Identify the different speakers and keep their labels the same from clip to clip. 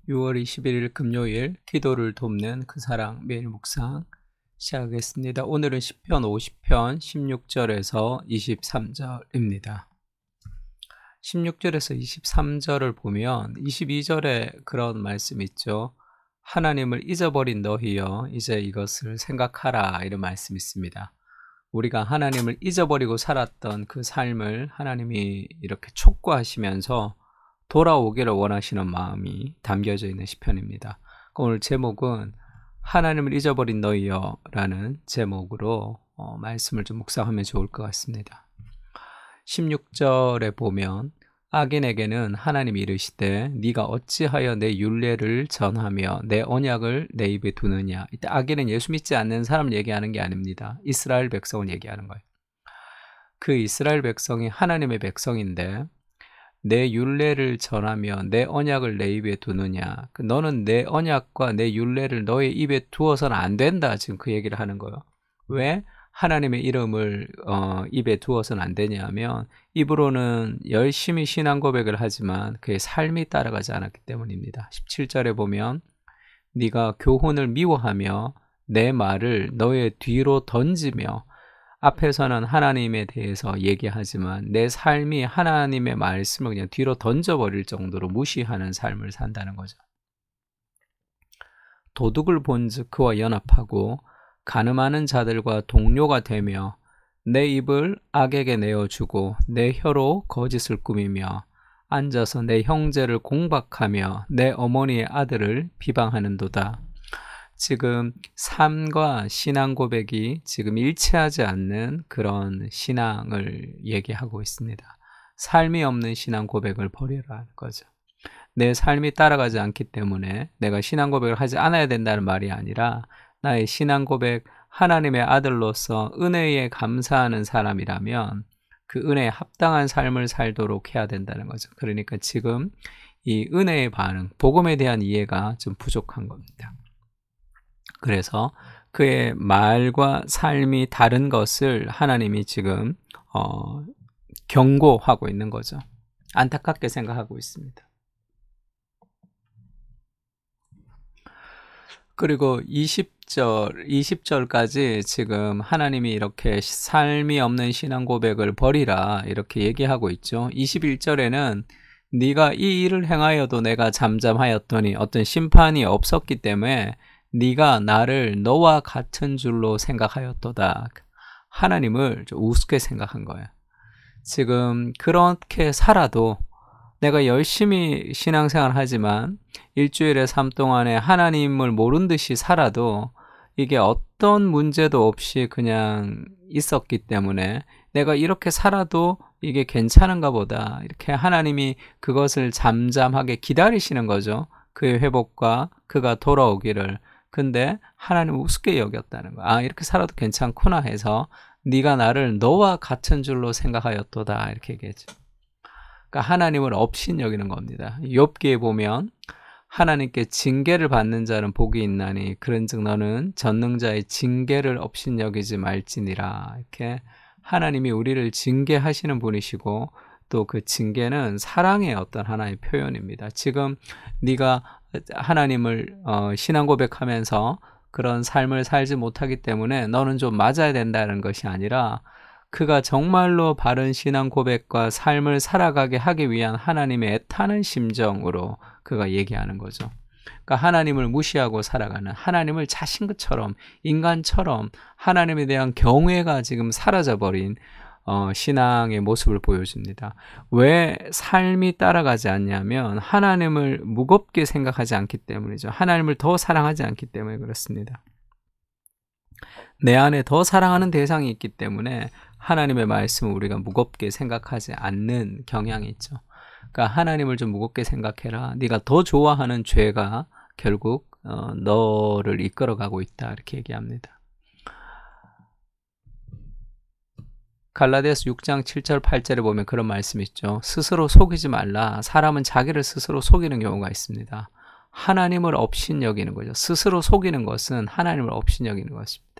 Speaker 1: 6월 21일 금요일 기도를 돕는 그 사랑 매일 묵상 시작하겠습니다. 오늘은 시편 50편 16절에서 23절입니다. 16절에서 23절을 보면 22절에 그런 말씀이 있죠. 하나님을 잊어버린 너희여 이제 이것을 생각하라, 이런 말씀이 있습니다. 우리가 하나님을 잊어버리고 살았던 그 삶을 하나님이 이렇게 촉구하시면서 돌아오기를 원하시는 마음이 담겨져 있는 시편입니다. 오늘 제목은 하나님을 잊어버린 너희여 라는 제목으로 말씀을 좀 묵상하면 좋을 것 같습니다. 16절에 보면 악인에게는 하나님이 이르시되 네가 어찌하여 내 율례를 전하며 내 언약을 내 입에 두느냐. 이때 악인은 예수 믿지 않는 사람을 얘기하는 게 아닙니다. 이스라엘 백성을 얘기하는 거예요. 그 이스라엘 백성이 하나님의 백성인데 내 율례를 전하며 내 언약을 내 입에 두느냐. 너는 내 언약과 내 율례를 너의 입에 두어서는 안 된다. 지금 그 얘기를 하는 거예요. 왜 하나님의 이름을 입에 두어서는 안 되냐면 입으로는 열심히 신앙 고백을 하지만 그의 삶이 따라가지 않았기 때문입니다. 17절에 보면 네가 교훈을 미워하며 내 말을 너의 뒤로 던지며, 앞에서는 하나님에 대해서 얘기하지만 내 삶이 하나님의 말씀을 그냥 뒤로 던져버릴 정도로 무시하는 삶을 산다는 거죠. 도둑을 본즉 그와 연합하고 간음하는 자들과 동료가 되며 내 입을 악에게 내어주고 내 혀로 거짓을 꾸미며 앉아서 내 형제를 공박하며 내 어머니의 아들을 비방하는도다. 지금 삶과 신앙 고백이 지금 일치하지 않는 그런 신앙을 얘기하고 있습니다. 삶이 없는 신앙 고백을 버리라는 거죠. 내 삶이 따라가지 않기 때문에 내가 신앙 고백을 하지 않아야 된다는 말이 아니라 나의 신앙 고백, 하나님의 아들로서 은혜에 감사하는 사람이라면 그 은혜에 합당한 삶을 살도록 해야 된다는 거죠. 그러니까 지금 이 은혜의 반응, 복음에 대한 이해가 좀 부족한 겁니다. 그래서 그의 말과 삶이 다른 것을 하나님이 지금 경고하고 있는 거죠. 안타깝게 생각하고 있습니다. 그리고 20절까지 지금 하나님이 이렇게 삶이 없는 신앙 고백을 버리라 이렇게 얘기하고 있죠. 21절에는 네가 이 일을 행하여도 내가 잠잠하였더니 어떤 심판이 없었기 때문에 네가 나를 너와 같은 줄로 생각하였도다. 하나님을 좀 우습게 생각한 거예요. 지금 그렇게 살아도 내가 열심히 신앙생활 하지만 일주일의 삶 동안에 하나님을 모른 듯이 살아도 이게 어떤 문제도 없이 그냥 있었기 때문에 내가 이렇게 살아도 이게 괜찮은가 보다. 이렇게 하나님이 그것을 잠잠하게 기다리시는 거죠. 그의 회복과 그가 돌아오기를. 근데 하나님은 우습게 여겼다는 거야. 아, 이렇게 살아도 괜찮구나 해서 네가 나를 너와 같은 줄로 생각하였도다 이렇게 얘기했죠. 그러니까 하나님을 업신여기는 겁니다. 욥기에 보면 하나님께 징계를 받는 자는 복이 있나니 그런즉 너는 전능자의 징계를 업신여기지 말지니라. 이렇게 하나님이 우리를 징계하시는 분이시고 또 그 징계는 사랑의 어떤 하나의 표현입니다. 지금 네가 하나님을 신앙 고백하면서 그런 삶을 살지 못하기 때문에 너는 좀 맞아야 된다는 것이 아니라 그가 정말로 바른 신앙 고백과 삶을 살아가게 하기 위한 하나님의 애타는 심정으로 그가 얘기하는 거죠. 그러니까 하나님을 무시하고 살아가는, 하나님을 자신처럼 인간처럼 하나님에 대한 경외가 지금 사라져버린 신앙의 모습을 보여줍니다. 왜 삶이 따라가지 않냐면 하나님을 무겁게 생각하지 않기 때문이죠. 하나님을 더 사랑하지 않기 때문에 그렇습니다. 내 안에 더 사랑하는 대상이 있기 때문에 하나님의 말씀을 우리가 무겁게 생각하지 않는 경향이 있죠. 그러니까 하나님을 좀 무겁게 생각해라. 네가 더 좋아하는 죄가 결국 너를 이끌어가고 있다 이렇게 얘기합니다. 갈라디아서 6장 7절 8절에 보면 그런 말씀이 있죠. 스스로 속이지 말라. 사람은 자기를 스스로 속이는 경우가 있습니다. 하나님을 업신여기는 거죠. 스스로 속이는 것은 하나님을 업신여기는 것입니다.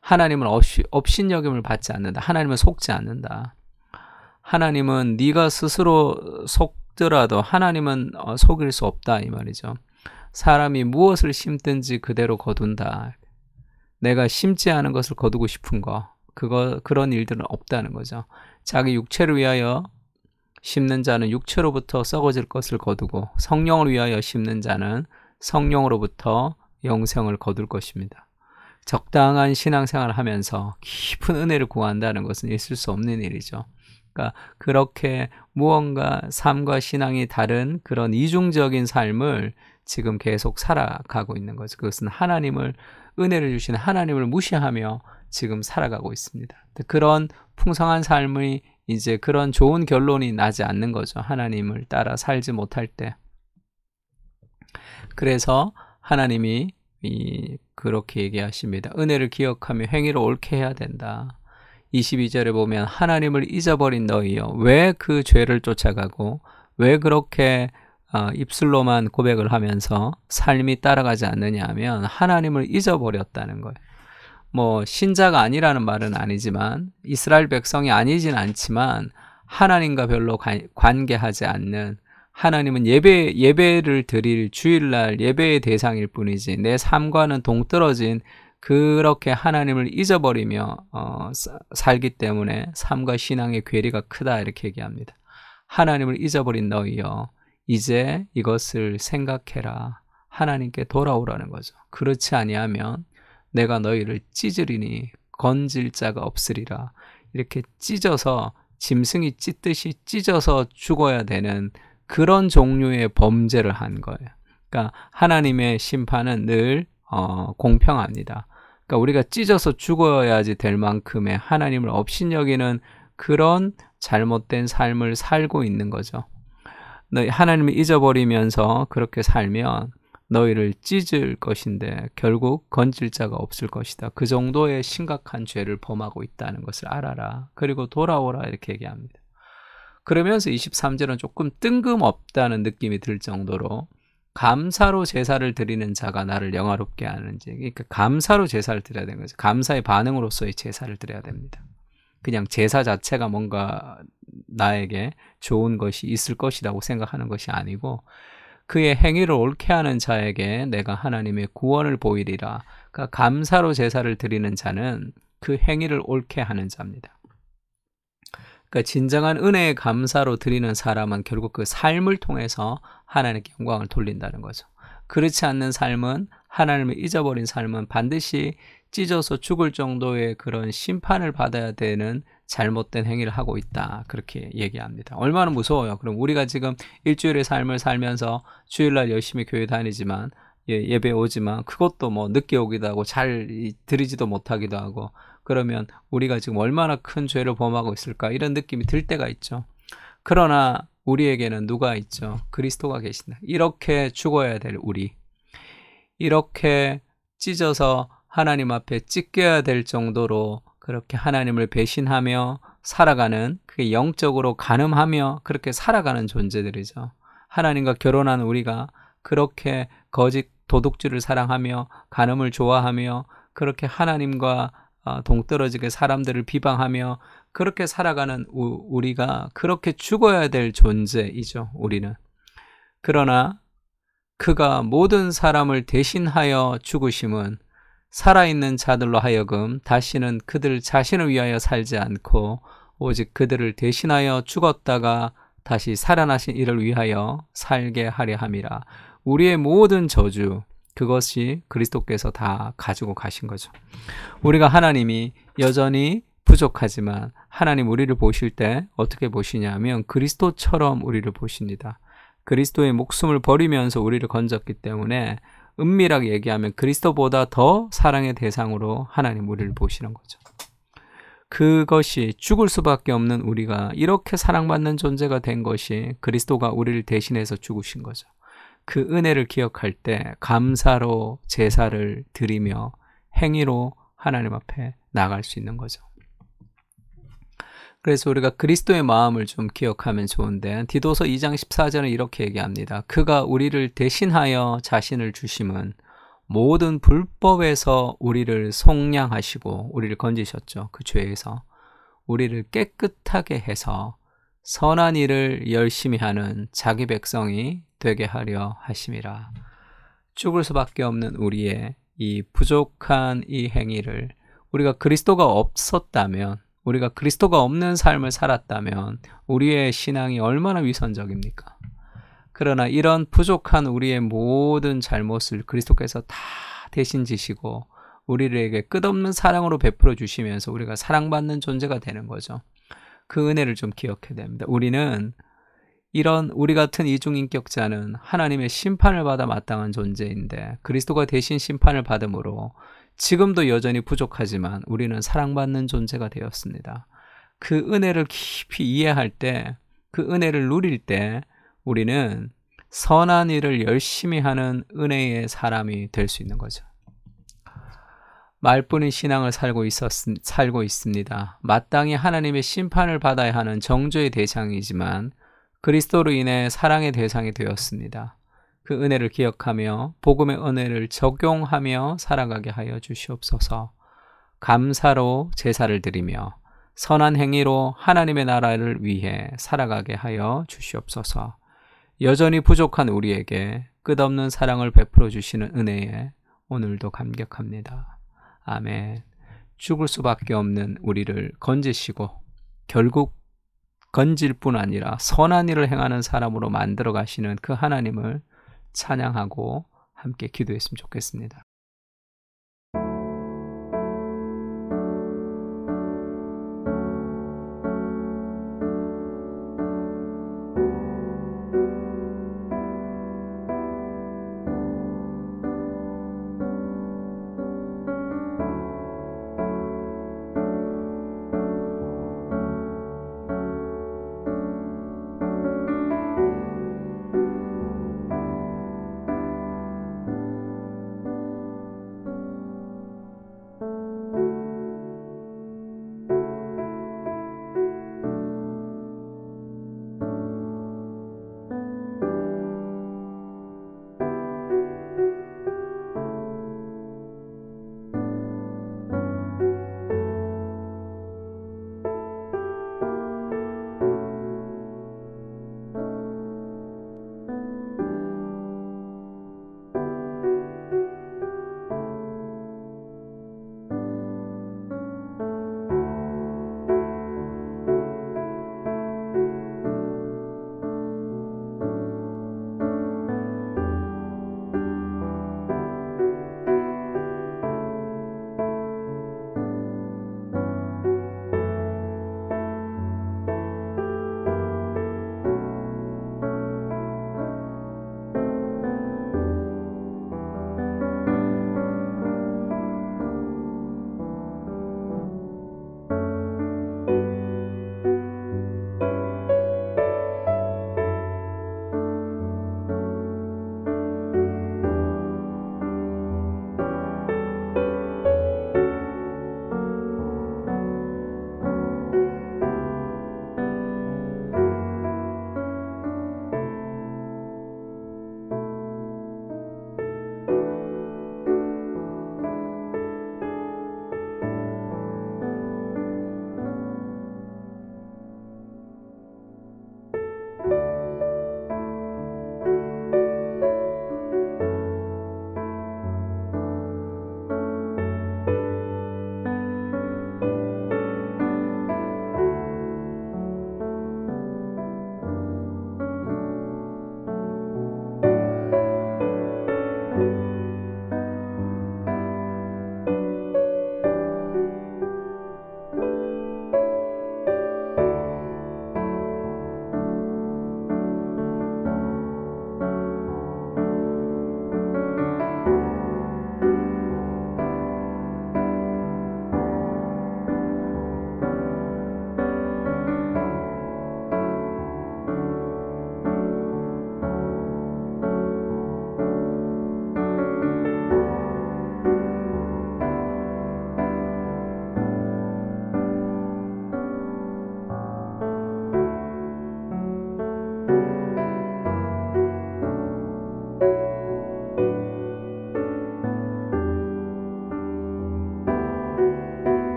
Speaker 1: 하나님은 업신여김을 받지 않는다. 하나님은 속지 않는다. 하나님은 네가 스스로 속더라도 하나님은 속일 수 없다 이 말이죠. 사람이 무엇을 심든지 그대로 거둔다. 내가 심지 않은 것을 거두고 싶은 그런 일들은 없다는 거죠. 자기 육체를 위하여 심는 자는 육체로부터 썩어질 것을 거두고 성령을 위하여 심는 자는 성령으로부터 영생을 거둘 것입니다. 적당한 신앙생활을 하면서 깊은 은혜를 구한다는 것은 있을 수 없는 일이죠. 그러니까 그렇게 무언가 삶과 신앙이 다른 그런 이중적인 삶을 지금 계속 살아가고 있는 거죠. 그것은 은혜를 주시는 하나님을 무시하며 지금 살아가고 있습니다. 그런 풍성한 삶이 이제 그런 좋은 결론이 나지 않는 거죠. 하나님을 따라 살지 못할 때. 그래서 하나님이 그렇게 얘기하십니다. 은혜를 기억하며 행위를 옳게 해야 된다. 22절에 보면 하나님을 잊어버린 너희여 왜 그 죄를 쫓아가고 왜 그렇게 입술로만 고백을 하면서 삶이 따라가지 않느냐 하면 하나님을 잊어버렸다는 거예요. 뭐 신자가 아니라는 말은 아니지만 이스라엘 백성이 아니진 않지만 하나님과 별로 관계하지 않는 하나님은 예배를 드릴 주일날 예배의 대상일 뿐이지 내 삶과는 동떨어진 그렇게 하나님을 잊어버리며 살기 때문에 삶과 신앙의 괴리가 크다 이렇게 얘기합니다. 하나님을 잊어버린 너희여 이제 이것을 생각해라. 하나님께 돌아오라는 거죠. 그렇지 아니하면 내가 너희를 찢으리니 건질 자가 없으리라. 이렇게 찢어서 짐승이 찢듯이 찢어서 죽어야 되는 그런 종류의 범죄를 한 거예요. 그러니까 하나님의 심판은 늘 공평합니다. 그러니까 우리가 찢어서 죽어야지 될 만큼의 하나님을 업신여기는 그런 잘못된 삶을 살고 있는 거죠. 너희 하나님을 잊어버리면서 그렇게 살면 너희를 찢을 것인데 결국 건질 자가 없을 것이다. 그 정도의 심각한 죄를 범하고 있다는 것을 알아라. 그리고 돌아오라 이렇게 얘기합니다. 그러면서 23절은 조금 뜬금없다는 느낌이 들 정도로 감사로 제사를 드리는 자가 나를 영화롭게 하는지, 그러니까 감사로 제사를 드려야 되는 거죠. 감사의 반응으로서의 제사를 드려야 됩니다. 그냥 제사 자체가 뭔가 나에게 좋은 것이 있을 것이라고 생각하는 것이 아니고 그의 행위를 옳게 하는 자에게 내가 하나님의 구원을 보이리라. 그러니까 감사로 제사를 드리는 자는 그 행위를 옳게 하는 자입니다. 그러니까 진정한 은혜의 감사로 드리는 사람은 결국 그 삶을 통해서 하나님께 영광을 돌린다는 거죠. 그렇지 않는 삶은 하나님을 잊어버린 삶은 반드시 찢어서 죽을 정도의 그런 심판을 받아야 되는 잘못된 행위를 하고 있다. 그렇게 얘기합니다. 얼마나 무서워요. 그럼 우리가 지금 일주일의 삶을 살면서 주일날 열심히 교회 다니지만 예배 오지만 그것도 뭐 늦게 오기도 하고 잘 드리지도 못하기도 하고 그러면 우리가 지금 얼마나 큰 죄를 범하고 있을까 이런 느낌이 들 때가 있죠. 그러나 우리에게는 누가 있죠? 그리스도가 계신다. 이렇게 죽어야 될 우리, 이렇게 찢어서 하나님 앞에 찢겨야 될 정도로 그렇게 하나님을 배신하며 살아가는, 그게 영적으로 간음하며 그렇게 살아가는 존재들이죠. 하나님과 결혼한 우리가 그렇게 거짓 도둑질을 사랑하며 간음을 좋아하며 그렇게 하나님과 동떨어지게 사람들을 비방하며 그렇게 살아가는 우리가 그렇게 죽어야 될 존재이죠. 우리는. 그러나 그가 모든 사람을 대신하여 죽으심은 살아있는 자들로 하여금 다시는 그들 자신을 위하여 살지 않고 오직 그들을 대신하여 죽었다가 다시 살아나신 이를 위하여 살게 하려 함이라. 우리의 모든 저주, 그것이 그리스도께서 다 가지고 가신 거죠. 우리가 하나님이 여전히 부족하지만 하나님 우리를 보실 때 어떻게 보시냐면 그리스도처럼 우리를 보십니다. 그리스도의 목숨을 버리면서 우리를 건졌기 때문에 은밀하게 얘기하면 그리스도보다 더 사랑의 대상으로 하나님 우리를 보시는 거죠. 그것이 죽을 수밖에 없는 우리가 이렇게 사랑받는 존재가 된 것이 그리스도가 우리를 대신해서 죽으신 거죠. 그 은혜를 기억할 때 감사로 제사를 드리며 행위로 하나님 앞에 나갈 수 있는 거죠. 그래서 우리가 그리스도의 마음을 좀 기억하면 좋은데 디도서 2장 14절은 이렇게 얘기합니다. 그가 우리를 대신하여 자신을 주심은 모든 불법에서 우리를 속량하시고 우리를 건지셨죠. 그 죄에서 우리를 깨끗하게 해서 선한 일을 열심히 하는 자기 백성이 되게 하려 하심이라. 죽을 수밖에 없는 우리의 이 부족한 이 행위를 우리가 그리스도가 없었다면, 우리가 그리스도가 없는 삶을 살았다면 우리의 신앙이 얼마나 위선적입니까? 그러나 이런 부족한 우리의 모든 잘못을 그리스도께서 다 대신 지시고 우리에게 끝없는 사랑으로 베풀어 주시면서 우리가 사랑받는 존재가 되는 거죠. 그 은혜를 좀 기억해야 됩니다. 우리는 이런 우리 같은 이중인격자는 하나님의 심판을 받아 마땅한 존재인데 그리스도가 대신 심판을 받음으로 지금도 여전히 부족하지만 우리는 사랑받는 존재가 되었습니다. 그 은혜를 깊이 이해할 때, 그 은혜를 누릴 때 우리는 선한 일을 열심히 하는 은혜의 사람이 될 수 있는 거죠. 말뿐인 신앙을 살고 있습니다. 마땅히 하나님의 심판을 받아야 하는 정죄의 대상이지만 그리스도로 인해 사랑의 대상이 되었습니다. 그 은혜를 기억하며 복음의 은혜를 적용하며 살아가게 하여 주시옵소서. 감사로 제사를 드리며 선한 행위로 하나님의 나라를 위해 살아가게 하여 주시옵소서. 여전히 부족한 우리에게 끝없는 사랑을 베풀어 주시는 은혜에 오늘도 감격합니다. 아멘. 죽을 수밖에 없는 우리를 건지시고 결국 건질 뿐 아니라 선한 일을 행하는 사람으로 만들어 가시는 그 하나님을 찬양하고 함께 기도했으면 좋겠습니다.